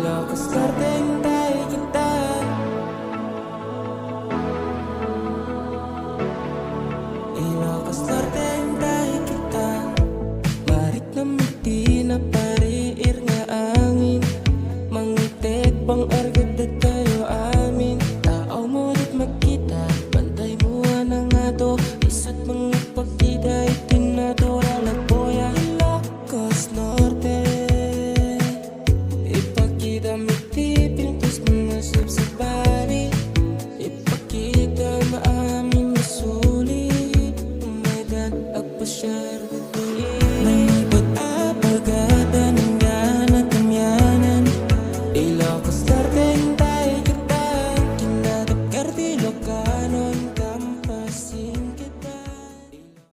Ilocos Norte tayo kita. Ilocos Norte tayo kita. Marit na miti na pariir nga angin. Mangitek pang argad na tayo amin. Tao mo dit magkita, bantay mo na nga to. Isa't mga pagkita itinadora nagboya. Ilocos Norte ipakita miti pintos mga subsabari. Ipakita maamin na sulit. Umaydan agpasyar may ba't apagada ng gana kamyanan. Ilocos Norte tayo kita. Kinadagkar di Ilocano.